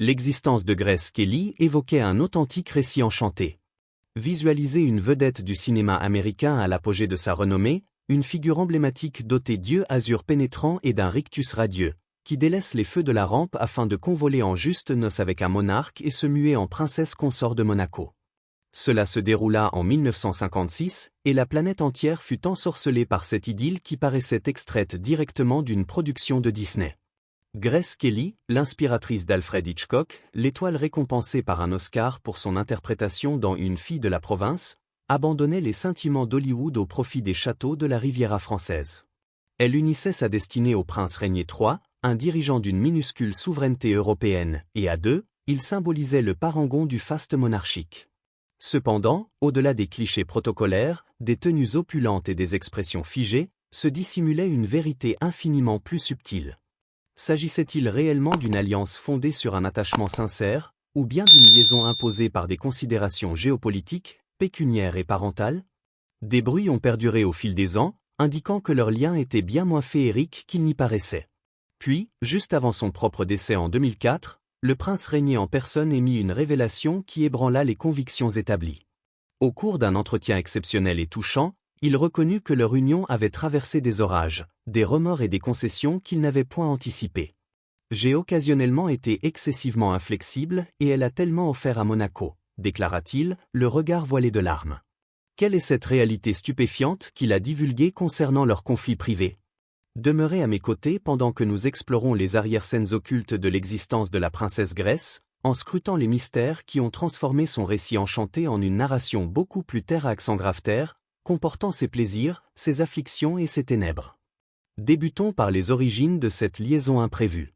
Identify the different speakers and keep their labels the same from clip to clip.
Speaker 1: L'existence de Grace Kelly évoquait un authentique récit enchanté. Visualiser une vedette du cinéma américain à l'apogée de sa renommée, une figure emblématique dotée d'yeux azur pénétrants et d'un rictus radieux, qui délaisse les feux de la rampe afin de convoler en justes noces avec un monarque et se muer en princesse consort de Monaco. Cela se déroula en 1956, et la planète entière fut ensorcelée par cette idylle qui paraissait extraite directement d'une production de Disney. Grace Kelly, l'inspiratrice d'Alfred Hitchcock, l'étoile récompensée par un Oscar pour son interprétation dans Une fille de la province, abandonnait les sentiments d'Hollywood au profit des châteaux de la Riviera française. Elle unissait sa destinée au prince Régnier III, un dirigeant d'une minuscule souveraineté européenne, et à deux, il symbolisait le parangon du faste monarchique. Cependant, au-delà des clichés protocolaires, des tenues opulentes et des expressions figées, se dissimulait une vérité infiniment plus subtile. S'agissait-il réellement d'une alliance fondée sur un attachement sincère, ou bien d'une liaison imposée par des considérations géopolitiques, pécuniaires et parentales? Des bruits ont perduré au fil des ans, indiquant que leur lien était bien moins féerique qu'il n'y paraissait. Puis, juste avant son propre décès en 2004, le prince Régnier en personne émit une révélation qui ébranla les convictions établies. Au cours d'un entretien exceptionnel et touchant, il reconnut que leur union avait traversé des orages, des remords et des concessions qu'il n'avait point anticipées. J'ai occasionnellement été excessivement inflexible et elle a tellement offert à Monaco, déclara-t-il, le regard voilé de larmes. Quelle est cette réalité stupéfiante qu'il a divulguée concernant leur conflit privé? Demeurez à mes côtés pendant que nous explorons les arrière-scènes occultes de l'existence de la princesse Grace, en scrutant les mystères qui ont transformé son récit enchanté en une narration beaucoup plus terre à accent grave-terre, comportant ses plaisirs, ses afflictions et ses ténèbres. Débutons par les origines de cette liaison imprévue.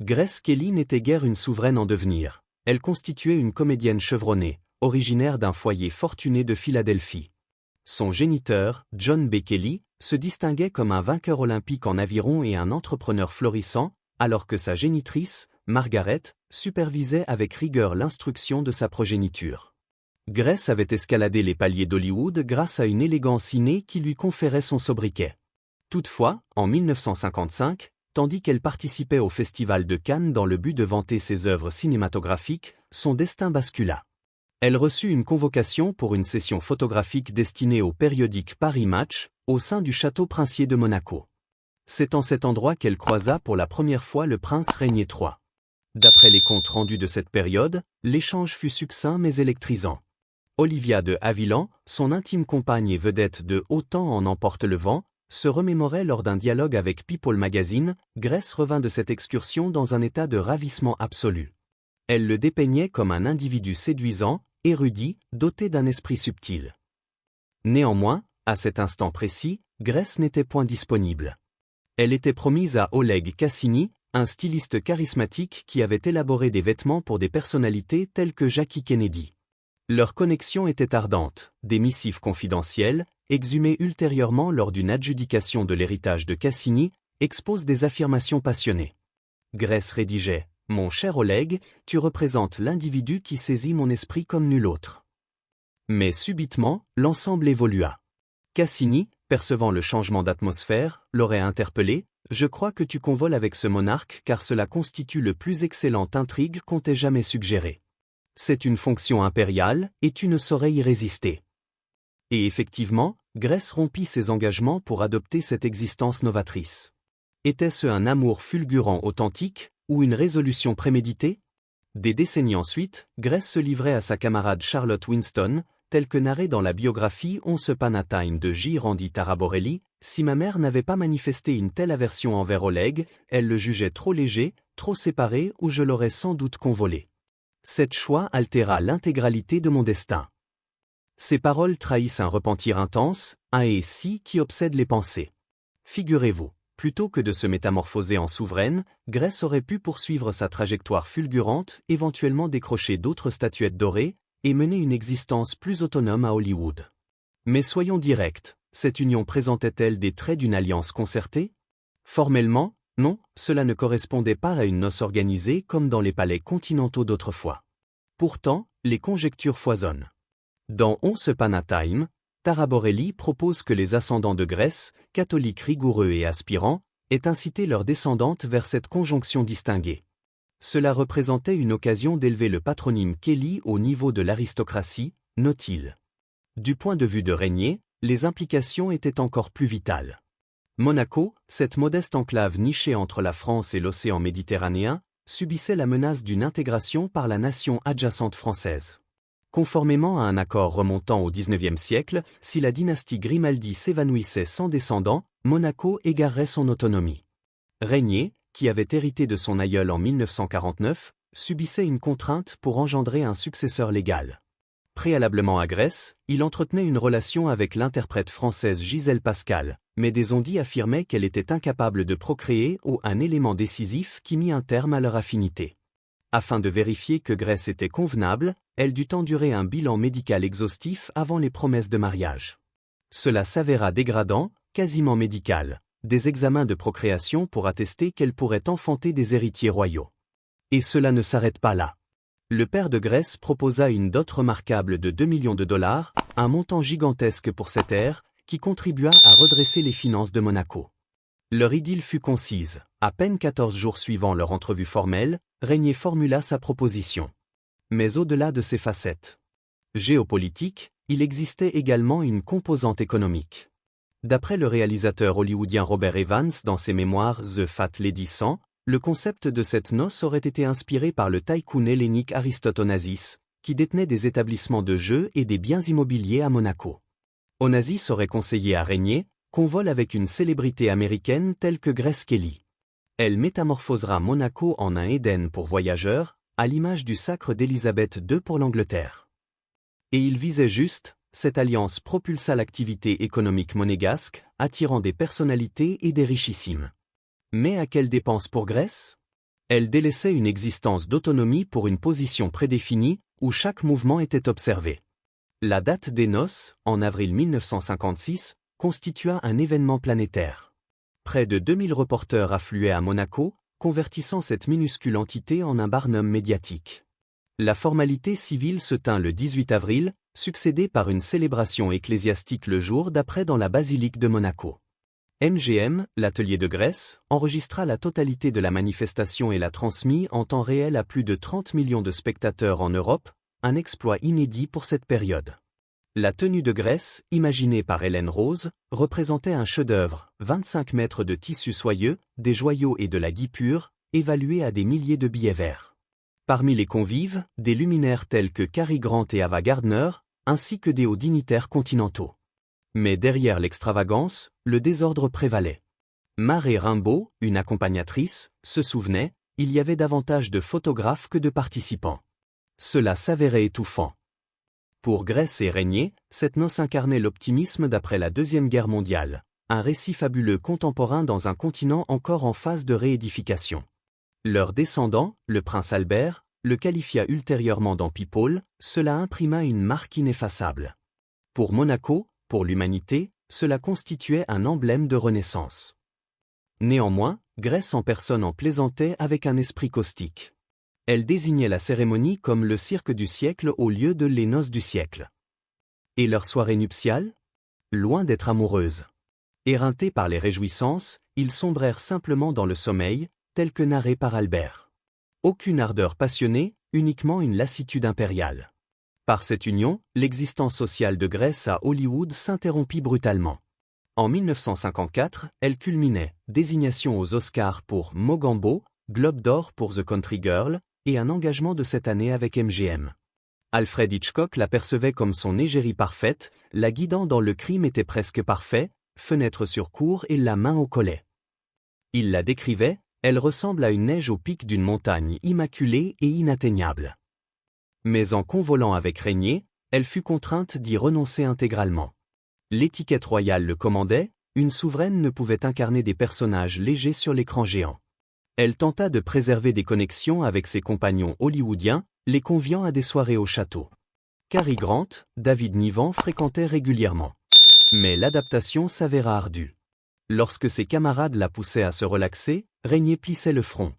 Speaker 1: Grace Kelly n'était guère une souveraine en devenir, elle constituait une comédienne chevronnée, originaire d'un foyer fortuné de Philadelphie. Son géniteur, John B. Kelly, se distinguait comme un vainqueur olympique en aviron et un entrepreneur florissant, alors que sa génitrice, Margaret, supervisait avec rigueur l'instruction de sa progéniture. Grace avait escaladé les paliers d'Hollywood grâce à une élégance innée qui lui conférait son sobriquet. Toutefois, en 1955, tandis qu'elle participait au Festival de Cannes dans le but de vanter ses œuvres cinématographiques, son destin bascula. Elle reçut une convocation pour une session photographique destinée au périodique Paris Match, au sein du château princier de Monaco. C'est en cet endroit qu'elle croisa pour la première fois le prince Régnier III. D'après les comptes rendus de cette période, l'échange fut succinct mais électrisant. Olivia de Havilland, son intime compagne et vedette de Autant en emporte le vent, se remémorait lors d'un dialogue avec People Magazine, Grace revint de cette excursion dans un état de ravissement absolu. Elle le dépeignait comme un individu séduisant, érudit, doté d'un esprit subtil. Néanmoins, à cet instant précis, Grace n'était point disponible. Elle était promise à Oleg Cassini, un styliste charismatique qui avait élaboré des vêtements pour des personnalités telles que Jackie Kennedy. Leur connexion était ardente, des missives confidentielles, exhumées ultérieurement lors d'une adjudication de l'héritage de Cassini, exposent des affirmations passionnées. Grace rédigeait « Mon cher Oleg, tu représentes l'individu qui saisit mon esprit comme nul autre. » Mais subitement, l'ensemble évolua. Cassini, percevant le changement d'atmosphère, l'aurait interpellé « Je crois que tu convoles avec ce monarque car cela constitue le plus excellent intrigue qu'on t'ait jamais suggéré. C'est une fonction impériale, et tu ne saurais y résister. » Et effectivement, Grace rompit ses engagements pour adopter cette existence novatrice. Était-ce un amour fulgurant authentique, ou une résolution préméditée? Des décennies ensuite, Grace se livrait à sa camarade Charlotte Winston, tel que narré dans la biographie Once Upon a Time de J. Randy Taraborelli. Si ma mère n'avait pas manifesté une telle aversion envers Oleg, elle le jugeait trop léger, trop séparé ou je l'aurais sans doute convolé. Cette choix altéra l'intégralité de mon destin. Ces paroles trahissent un repentir intense, un et si qui obsède les pensées. Figurez-vous, plutôt que de se métamorphoser en souveraine, Grace aurait pu poursuivre sa trajectoire fulgurante, éventuellement décrocher d'autres statuettes dorées, et mener une existence plus autonome à Hollywood. Mais soyons directs, cette union présentait-elle des traits d'une alliance concertée? Formellement, non, cela ne correspondait pas à une noce organisée comme dans les palais continentaux d'autrefois. Pourtant, les conjectures foisonnent. Dans Once Upon a Time, Taraborelli propose que les ascendants de Grace, catholiques rigoureux et aspirants, aient incité leurs descendantes vers cette conjonction distinguée. Cela représentait une occasion d'élever le patronyme Kelly au niveau de l'aristocratie, note-t-il. Du point de vue de Régnier, les implications étaient encore plus vitales. Monaco, cette modeste enclave nichée entre la France et l'océan Méditerranéen, subissait la menace d'une intégration par la nation adjacente française. Conformément à un accord remontant au XIXe siècle, si la dynastie Grimaldi s'évanouissait sans descendants, Monaco égarerait son autonomie. Régnier, qui avait hérité de son aïeul en 1949, subissait une contrainte pour engendrer un successeur légal. Préalablement à Grèce, il entretenait une relation avec l'interprète française Gisèle Pascal, mais des on-dit affirmaient qu'elle était incapable de procréer ou un élément décisif qui mit un terme à leur affinité. Afin de vérifier que Grèce était convenable, elle dut endurer un bilan médical exhaustif avant les promesses de mariage. Cela s'avéra dégradant, quasiment médical, des examens de procréation pour attester qu'elle pourrait enfanter des héritiers royaux. Et cela ne s'arrête pas là. Le père de Grèce proposa une dot remarquable de 2 millions de dollars, un montant gigantesque pour cette ère, qui contribua à redresser les finances de Monaco. Leur idylle fut concise. À peine 14 jours suivant leur entrevue formelle, Régnier formula sa proposition. Mais au-delà de ces facettes géopolitiques, il existait également une composante économique. D'après le réalisateur hollywoodien Robert Evans dans ses mémoires The Fat Lady 100, le concept de cette noce aurait été inspiré par le tycoon hellénique Aristote Onassis, qui détenait des établissements de jeux et des biens immobiliers à Monaco. Onassis aurait conseillé à Régnier qu'on vole avec une célébrité américaine telle que Grace Kelly. Elle métamorphosera Monaco en un Éden pour voyageurs, à l'image du sacre d'Élisabeth II pour l'Angleterre. Et il visait juste. Cette alliance propulsa l'activité économique monégasque, attirant des personnalités et des richissimes. Mais à quelle dépense pour Grèce? Elle délaissait une existence d'autonomie pour une position prédéfinie, où chaque mouvement était observé. La date des noces, en avril 1956, constitua un événement planétaire. Près de 2000 reporters affluaient à Monaco, convertissant cette minuscule entité en un barnum médiatique. La formalité civile se tint le 18 avril, succédée par une célébration ecclésiastique le jour d'après dans la basilique de Monaco. MGM, l'atelier de Grèce, enregistra la totalité de la manifestation et la transmit en temps réel à plus de 30 millions de spectateurs en Europe, un exploit inédit pour cette période. La tenue de Grèce, imaginée par Hélène Rose, représentait un chef-d'œuvre, 25 mètres de tissu soyeux, des joyaux et de la gui pure, évalués à des milliers de billets verts. Parmi les convives, des luminaires tels que Cary Grant et Ava Gardner, ainsi que des hauts dignitaires continentaux. Mais derrière l'extravagance, le désordre prévalait. Mary Rimbaud, une accompagnatrice, se souvenait, il y avait davantage de photographes que de participants. Cela s'avérait étouffant. Pour Grèce et Régnier, cette noce incarnait l'optimisme d'après la Deuxième Guerre mondiale, un récit fabuleux contemporain dans un continent encore en phase de réédification. Leur descendant, le prince Albert, le qualifia ultérieurement dans People, cela imprima une marque ineffaçable. Pour Monaco, pour l'humanité, cela constituait un emblème de renaissance. Néanmoins, Grèce en personne en plaisantait avec un esprit caustique. Elle désignait la cérémonie comme le cirque du siècle au lieu de les noces du siècle. Et leur soirée nuptiale? Loin d'être amoureuse. Éreintés par les réjouissances, ils sombrèrent simplement dans le sommeil, tel que narré par Albert. Aucune ardeur passionnée, uniquement une lassitude impériale. Par cette union, l'existence sociale de Grèce à Hollywood s'interrompit brutalement. En 1954, elle culminait, désignation aux Oscars pour Mogambo, Globe d'Or pour The Country Girl, et un engagement de cette année avec MGM. Alfred Hitchcock l'apercevait comme son égérie parfaite, la guidant dans Le crime était presque parfait, fenêtre sur cour et la main au collet. Il la décrivait, elle ressemble à une neige au pic d'une montagne immaculée et inatteignable. Mais en convolant avec Régnier, elle fut contrainte d'y renoncer intégralement. L'étiquette royale le commandait, une souveraine ne pouvait incarner des personnages légers sur l'écran géant. Elle tenta de préserver des connexions avec ses compagnons hollywoodiens, les conviant à des soirées au château. Cary Grant, David Niven fréquentaient régulièrement. Mais l'adaptation s'avéra ardue. Lorsque ses camarades la poussaient à se relaxer, Régnier plissait le front.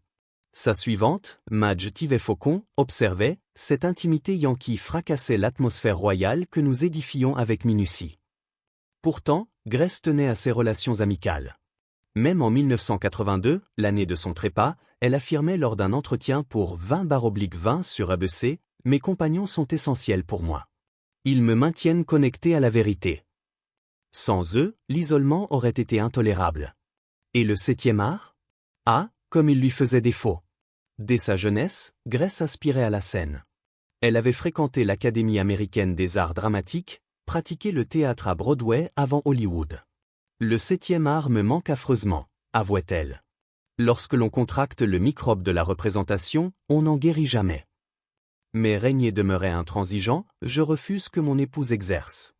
Speaker 1: Sa suivante, Madge Tivey-Faucon, observait « Cette intimité yankee fracassait l'atmosphère royale que nous édifions avec minutie. » Pourtant, Grèce tenait à ses relations amicales. Même en 1982, l'année de son trépas, elle affirmait lors d'un entretien pour 20/20 sur ABC, « Mes compagnons sont essentiels pour moi. Ils me maintiennent connecté à la vérité. Sans eux, l'isolement aurait été intolérable. » Et le 7e art? Ah, comme il lui faisait défaut. Dès sa jeunesse, Grace aspirait à la scène. Elle avait fréquenté l'Académie américaine des arts dramatiques, pratiqué le théâtre à Broadway avant Hollywood. Le 7e art me manque affreusement, avouait-elle. Lorsque l'on contracte le microbe de la représentation, on n'en guérit jamais. Mais Régnier demeurait intransigeant, je refuse que mon épouse exerce.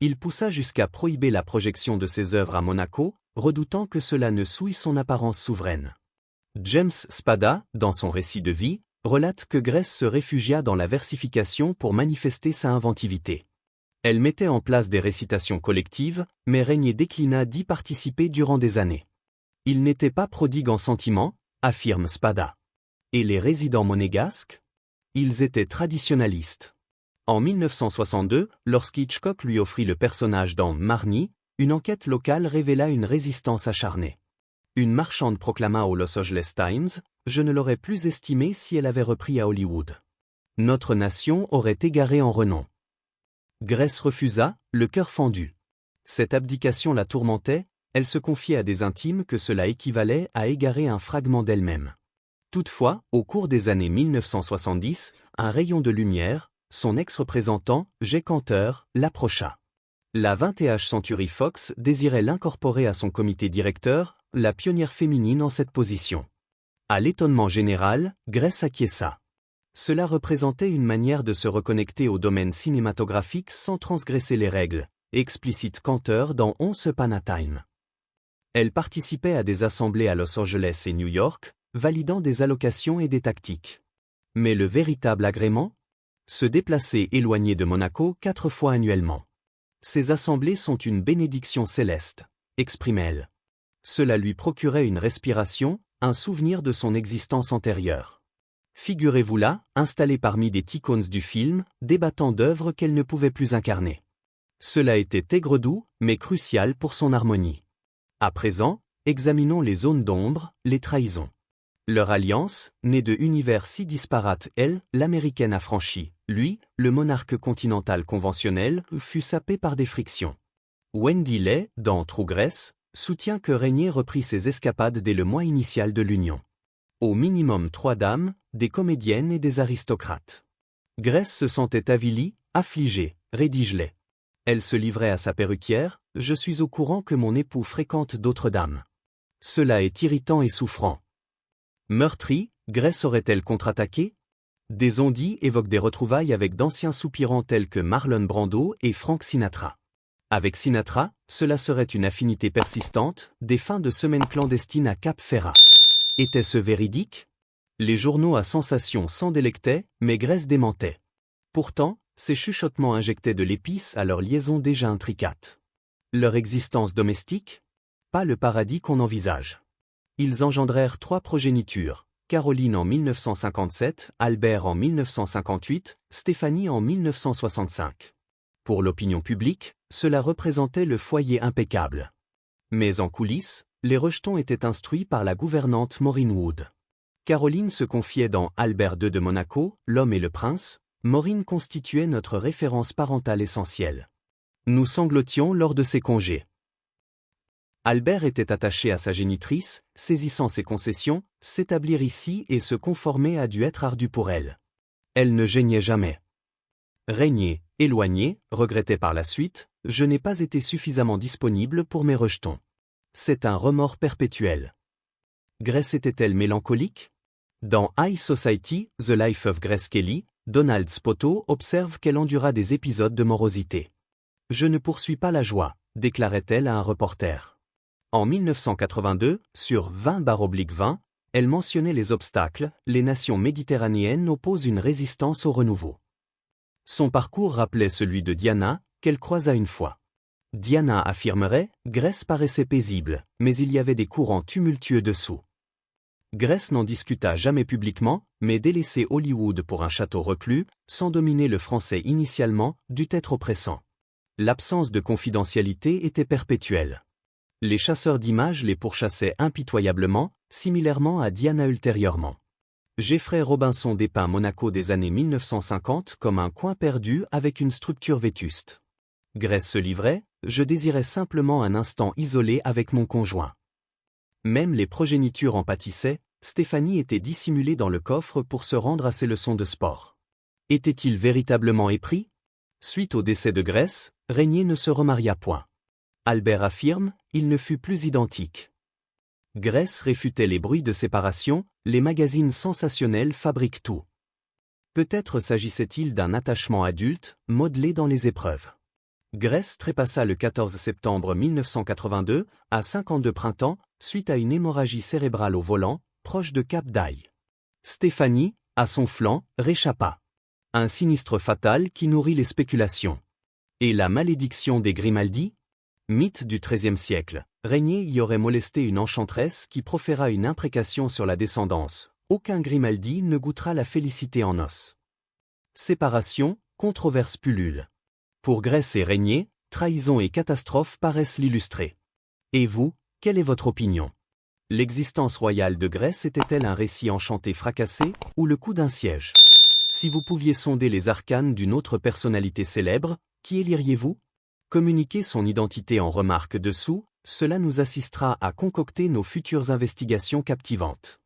Speaker 1: Il poussa jusqu'à prohiber la projection de ses œuvres à Monaco, redoutant que cela ne souille son apparence souveraine. James Spada, dans son récit de vie, relate que Grace se réfugia dans la versification pour manifester sa inventivité. Elle mettait en place des récitations collectives, mais Régnier déclina d'y participer durant des années. Il n'était pas prodigue en sentiments, affirme Spada. Et les résidents monégasques? Ils étaient traditionalistes. En 1962, lorsqu'Hitchcock lui offrit le personnage dans Marnie, une enquête locale révéla une résistance acharnée. Une marchande proclama au Los Angeles Times, « Je ne l'aurais plus estimée si elle avait repris à Hollywood. Notre nation aurait égaré en renom. » Grace refusa, le cœur fendu. Cette abdication la tourmentait, elle se confiait à des intimes que cela équivalait à égarer un fragment d'elle-même. Toutefois, au cours des années 1970, un rayon de lumière, son ex-représentant, Jay Cantor, l'approcha. La 20th Century Fox désirait l'incorporer à son comité directeur, la pionnière féminine en cette position. À l'étonnement général, Grace acquiesça. Cela représentait une manière de se reconnecter au domaine cinématographique sans transgresser les règles, explicite Cantor dans Once Upon a Time. Elle participait à des assemblées à Los Angeles et New York, validant des allocations et des tactiques. Mais le véritable agrément? Se déplacer éloigné de Monaco 4 fois annuellement. Ces assemblées sont une bénédiction céleste, exprime-t-elle. Cela lui procurait une respiration, un souvenir de son existence antérieure. Figurez-vous là, installée parmi des ticônes du film, débattant d'œuvres qu'elle ne pouvait plus incarner. Cela était aigre-doux, mais crucial pour son harmonie. À présent, examinons les zones d'ombre, les trahisons. Leur alliance, née de univers si disparates, elle, l'américaine affranchie, lui, le monarque continental conventionnel, fut sapé par des frictions. Wendy Lay, dans True Grace, soutient que Régnier reprit ses escapades dès le mois initial de l'union. Au minimum 3 dames, des comédiennes et des aristocrates. Grace se sentait avilie, affligée, rédige-les. Elle se livrait à sa perruquière, « Je suis au courant que mon époux fréquente d'autres dames. Cela est irritant et souffrant. » Meurtrie, Grace aurait-elle contre-attaqué? Des on-dit évoquent des retrouvailles avec d'anciens soupirants tels que Marlon Brando et Frank Sinatra. Avec Sinatra, cela serait une affinité persistante, des fins de semaine clandestines à Cap Ferrat. Était-ce véridique? Les journaux à sensation s'en délectaient, mais Grace démentait. Pourtant, ces chuchotements injectaient de l'épice à leur liaison déjà intricate. Leur existence domestique? Pas le paradis qu'on envisage. Ils engendrèrent 3 progénitures, Caroline en 1957, Albert en 1958, Stéphanie en 1965. Pour l'opinion publique, cela représentait le foyer impeccable. Mais en coulisses, les rejetons étaient instruits par la gouvernante Maureen Wood. Caroline se confiait dans Albert II de Monaco, L'homme et le prince. Maureen constituait notre référence parentale essentielle. Nous sanglotions lors de ses congés. Albert était attaché à sa génitrice, saisissant ses concessions, s'établir ici et se conformer a dû être ardu pour elle. Elle ne geignait jamais. Régnier, éloigné, regrettait par la suite, « Je n'ai pas été suffisamment disponible pour mes rejetons. » C'est un remords perpétuel. Grace était-elle mélancolique? Dans High Society, The Life of Grace Kelly, Donald Spoto observe qu'elle endura des épisodes de morosité. « Je ne poursuis pas la joie », déclarait-elle à un reporter. En 1982, sur 20/20, elle mentionnait les obstacles, les nations méditerranéennes opposent une résistance au renouveau. Son parcours rappelait celui de Diana, qu'elle croisa une fois. Diana affirmerait, Grace paraissait paisible, mais il y avait des courants tumultueux dessous. Grace n'en discuta jamais publiquement, mais délaisser Hollywood pour un château reclus, sans dominer le français initialement, dut être oppressant. L'absence de confidentialité était perpétuelle. Les chasseurs d'images les pourchassaient impitoyablement, similairement à Diana ultérieurement. Jeffrey Robinson dépeint Monaco des années 1950 comme un coin perdu avec une structure vétuste. Grace se livrait, je désirais simplement un instant isolé avec mon conjoint. Même les progénitures en pâtissaient, Stéphanie était dissimulée dans le coffre pour se rendre à ses leçons de sport. Était-il véritablement épris? Suite au décès de Grace, Régnier ne se remaria point. Albert affirme, il ne fut plus identique. Grace réfutait les bruits de séparation, les magazines sensationnels fabriquent tout. Peut-être s'agissait-il d'un attachement adulte, modelé dans les épreuves. Grace trépassa le 14 septembre 1982, à 5 ans de printemps, suite à une hémorragie cérébrale au volant, proche de Cap d'Aille. Stéphanie, à son flanc, réchappa. Un sinistre fatal qui nourrit les spéculations. Et la malédiction des Grimaldi? Mythe du XIIIe siècle, Régnier y aurait molesté une enchanteresse qui proféra une imprécation sur la descendance. Aucun Grimaldi ne goûtera la félicité en noces. Séparation, controverse pullule. Pour Grace et Régnier, trahison et catastrophe paraissent l'illustrer. Et vous, quelle est votre opinion? L'existence royale de Grace était-elle un récit enchanté fracassé, ou le coup d'un siège? Si vous pouviez sonder les arcanes d'une autre personnalité célèbre, qui éliriez-vous? Communiquez son identité en remarque dessous, cela nous assistera à concocter nos futures investigations captivantes.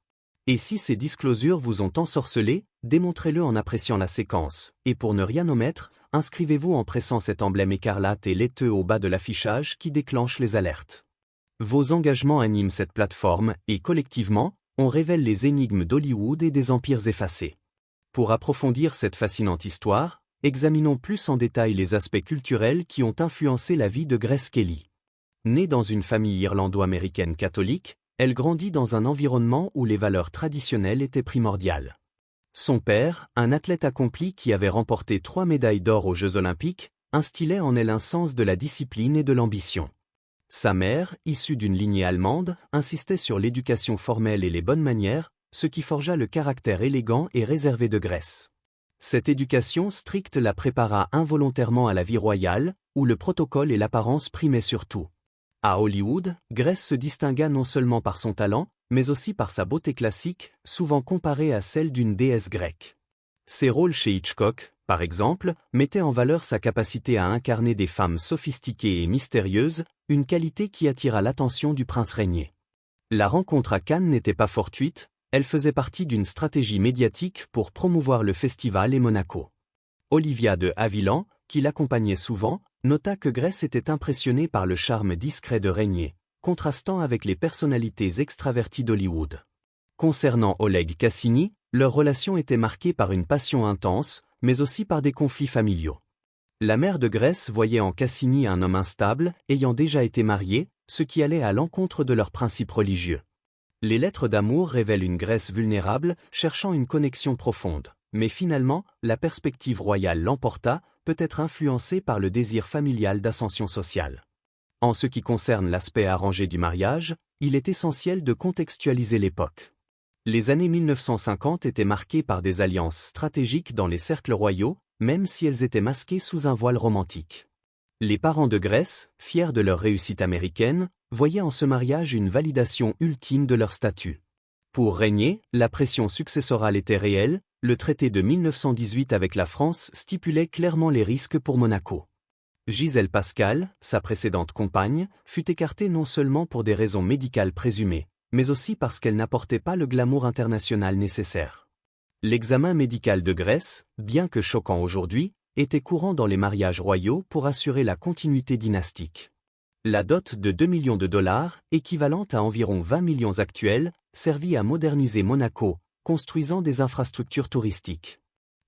Speaker 1: Et si ces disclosures vous ont ensorcelé, démontrez-le en appréciant la séquence, et pour ne rien omettre, inscrivez-vous en pressant cet emblème écarlate et laiteux au bas de l'affichage qui déclenche les alertes. Vos engagements animent cette plateforme, et collectivement, on révèle les énigmes d'Hollywood et des empires effacés. Pour approfondir cette fascinante histoire, examinons plus en détail les aspects culturels qui ont influencé la vie de Grace Kelly. Née dans une famille irlando-américaine catholique, elle grandit dans un environnement où les valeurs traditionnelles étaient primordiales. Son père, un athlète accompli qui avait remporté 3 médailles d'or aux Jeux Olympiques, instillait en elle un sens de la discipline et de l'ambition. Sa mère, issue d'une lignée allemande, insistait sur l'éducation formelle et les bonnes manières, ce qui forgea le caractère élégant et réservé de Grace. Cette éducation stricte la prépara involontairement à la vie royale, où le protocole et l'apparence primaient surtout. À Hollywood, Grace se distingua non seulement par son talent, mais aussi par sa beauté classique, souvent comparée à celle d'une déesse grecque. Ses rôles chez Hitchcock, par exemple, mettaient en valeur sa capacité à incarner des femmes sophistiquées et mystérieuses, une qualité qui attira l'attention du prince Régnier. La rencontre à Cannes n'était pas fortuite, elle faisait partie d'une stratégie médiatique pour promouvoir le festival et Monaco. Olivia de Havilland, qui l'accompagnait souvent, nota que Grace était impressionnée par le charme discret de Régnier, contrastant avec les personnalités extraverties d'Hollywood. Concernant Oleg Cassini, leur relation était marquée par une passion intense, mais aussi par des conflits familiaux. La mère de Grace voyait en Cassini un homme instable, ayant déjà été marié, ce qui allait à l'encontre de leurs principes religieux. Les lettres d'amour révèlent une Grace vulnérable, cherchant une connexion profonde. Mais finalement, la perspective royale l'emporta, peut-être influencée par le désir familial d'ascension sociale. En ce qui concerne l'aspect arrangé du mariage, il est essentiel de contextualiser l'époque. Les années 1950 étaient marquées par des alliances stratégiques dans les cercles royaux, même si elles étaient masquées sous un voile romantique. Les parents de Grace, fiers de leur réussite américaine, voyaient en ce mariage une validation ultime de leur statut. Pour Régnier, la pression successorale était réelle, le traité de 1918 avec la France stipulait clairement les risques pour Monaco. Gisèle Pascal, sa précédente compagne, fut écartée non seulement pour des raisons médicales présumées, mais aussi parce qu'elle n'apportait pas le glamour international nécessaire. L'examen médical de Grace, bien que choquant aujourd'hui, était courant dans les mariages royaux pour assurer la continuité dynastique. La dot de 2 millions de dollars, équivalente à environ 20 millions actuels, servit à moderniser Monaco, construisant des infrastructures touristiques.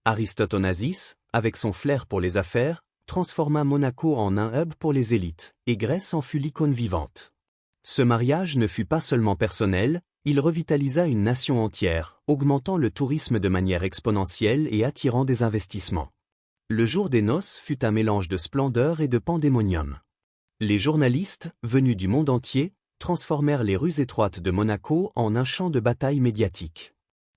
Speaker 1: Aristote Onassis, avec son flair pour les affaires, transforma Monaco en un hub pour les élites, et Grace en fut l'icône vivante. Ce mariage ne fut pas seulement personnel, il revitalisa une nation entière, augmentant le tourisme de manière exponentielle et attirant des investissements. Le jour des noces fut un mélange de splendeur et de pandémonium. Les journalistes, venus du monde entier, transformèrent les rues étroites de Monaco en un champ de bataille médiatique.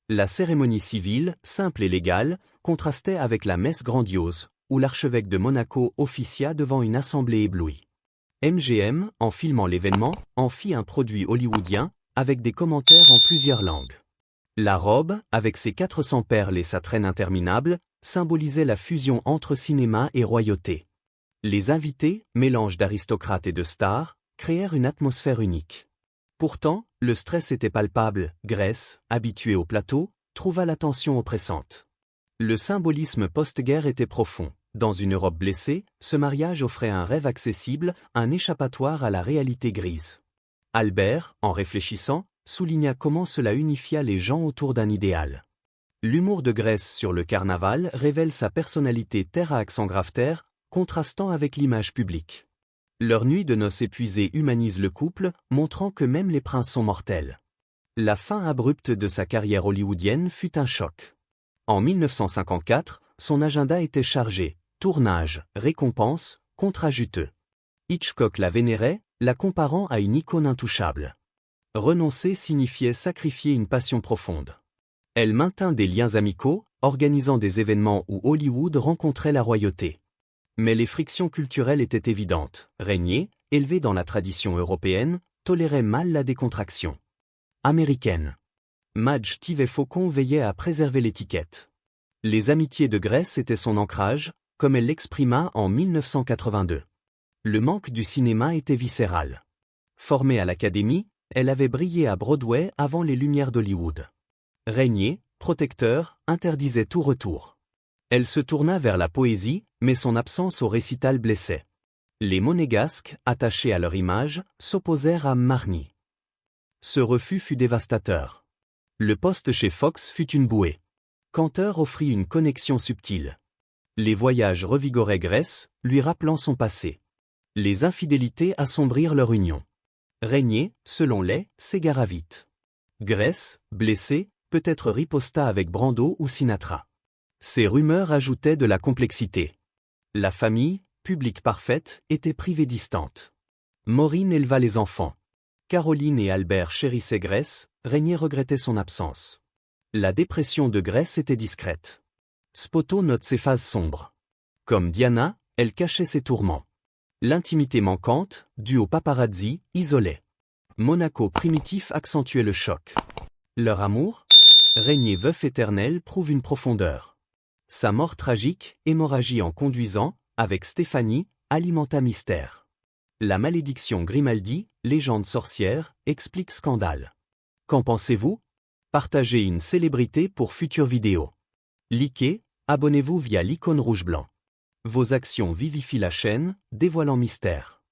Speaker 1: La cérémonie civile, simple et légale, contrastait avec la messe grandiose, où l'archevêque de Monaco officia devant une assemblée éblouie. MGM, en filmant l'événement, en fit un produit hollywoodien, avec des commentaires en plusieurs langues. La robe, avec ses 400 perles et sa traîne interminable, symbolisait la fusion entre cinéma et royauté. Les invités, mélange d'aristocrates et de stars, créèrent une atmosphère unique. Pourtant, le stress était palpable. Grace, habituée au plateau, trouva la tension oppressante. Le symbolisme post-guerre était profond. Dans une Europe blessée, ce mariage offrait un rêve accessible, un échappatoire à la réalité grise. Albert, en réfléchissant, souligna comment cela unifia les gens autour d'un idéal. L'humour de Grace sur le carnaval révèle sa personnalité terre à accent grave terre, contrastant avec l'image publique. Leur nuit de noces épuisée humanise le couple, montrant que même les princes sont mortels. La fin abrupte de sa carrière hollywoodienne fut un choc. En 1954, son agenda était chargé, tournage, récompenses, contrats juteux. Hitchcock la vénérait, la comparant à une icône intouchable. Renoncer signifiait sacrifier une passion profonde. Elle maintint des liens amicaux, organisant des événements où Hollywood rencontrait la royauté. Mais les frictions culturelles étaient évidentes. Régnier, élevé dans la tradition européenne, tolérait mal la décontraction américaine. Madge Tivey-Faucon veillait à préserver l'étiquette. Les amitiés de Grace étaient son ancrage, comme elle l'exprima en 1982. Le manque du cinéma était viscéral. Formée à l'Académie, elle avait brillé à Broadway avant les lumières d'Hollywood. Régnier, protecteur, interdisait tout retour. Elle se tourna vers la poésie, mais son absence au récital blessait. Les monégasques, attachés à leur image, s'opposèrent à Marnie. Ce refus fut dévastateur. Le poste chez Fox fut une bouée. Cantor offrit une connexion subtile. Les voyages revigoraient Grace, lui rappelant son passé. Les infidélités assombrirent leur union. Régnier, selon les, s'égara vite. Grace, blessée, peut-être riposta avec Brando ou Sinatra. Ces rumeurs ajoutaient de la complexité. La famille, publique parfaite, était privée distante. Maureen éleva les enfants. Caroline et Albert chérissaient Grace, Régnier regrettait son absence. La dépression de Grace était discrète. Spoto note ses phases sombres. Comme Diana, elle cachait ses tourments. L'intimité manquante, due au paparazzi, isolait. Monaco primitif accentuait le choc. Leur amour, Régnier veuf éternel, prouve une profondeur. Sa mort tragique, hémorragie en conduisant, avec Stéphanie, alimenta mystère. La malédiction Grimaldi, légende sorcière, explique scandale. Qu'en pensez-vous? Partagez une célébrité pour futures vidéos. Likez, abonnez-vous via l'icône rouge-blanc. Vos actions vivifient la chaîne, dévoilant mystère.